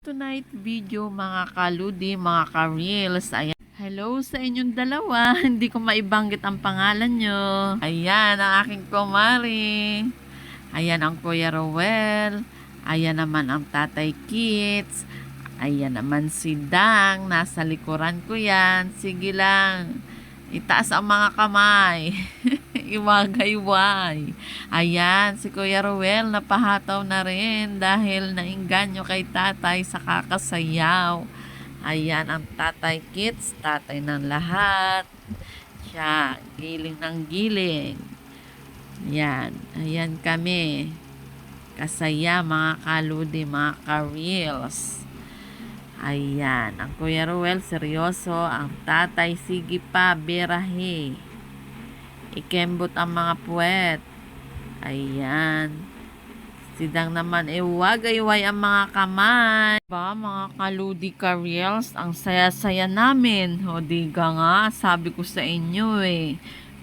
Tonight video mga kaludi, mga ka-reels. Ayan. Hello sa inyong dalawa. Hindi ko maibanggit ang pangalan nyo. Ayan ang aking kumari. Ayan ang Kuya Rowel. Ayan naman ang Tatay Kits. Ayan naman si Dang. Nasa likuran ko yan. Sige lang. Itaas ang mga kamay. Iwagayway. Ayan, si Kuya Ruel napahataw na rin dahil nainganyo kay tatay sa kakasayaw. Ayan, ang Tatay Kits, tatay ng lahat. Siya, giling ng giling. Yan, ayan kami. Kasaya mga kaludi, mga ka-reels. Ayan, ang Kuya Ruel seryoso, ang tatay sige pa, birahe. Ikembot ang mga puwet. Ayan. Sidang naman iwagayway ang mga kamay. Ba, mga kaludi ka-reels, ang saya-saya namin. O diga nga, sabi ko sa inyo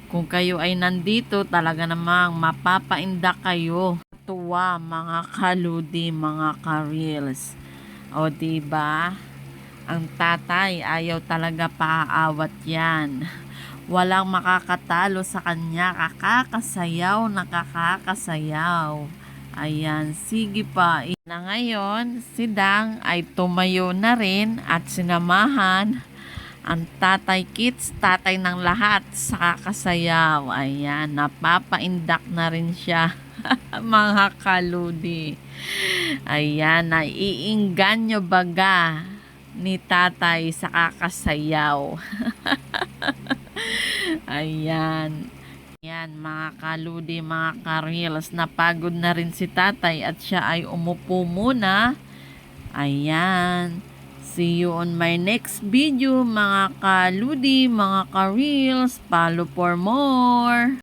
kung kayo ay nandito, talaga namang mapapainda kayo. Tuwa mga kaludi, mga ka-reels. O diba? Ang tatay ayaw talaga paawat yan. Walang makakatalo sa kanya, nakakasayaw. Ayan, sige pa. Na ngayon, si Dang ay tumayo na rin at sinamahan ang Tatay Kits, tatay ng lahat sa kakasayaw. Ayan, napapaindak na rin siya. Mga kaludi. Ayan, naiinganyo baga ni tatay sa kakasayaw. Ayan. Ayan, mga kaludi, mga ka-reels, napagod na rin si tatay at siya ay umupo muna. Ayan. See you on my next video, mga kaludi, mga ka-reels. Follow for more.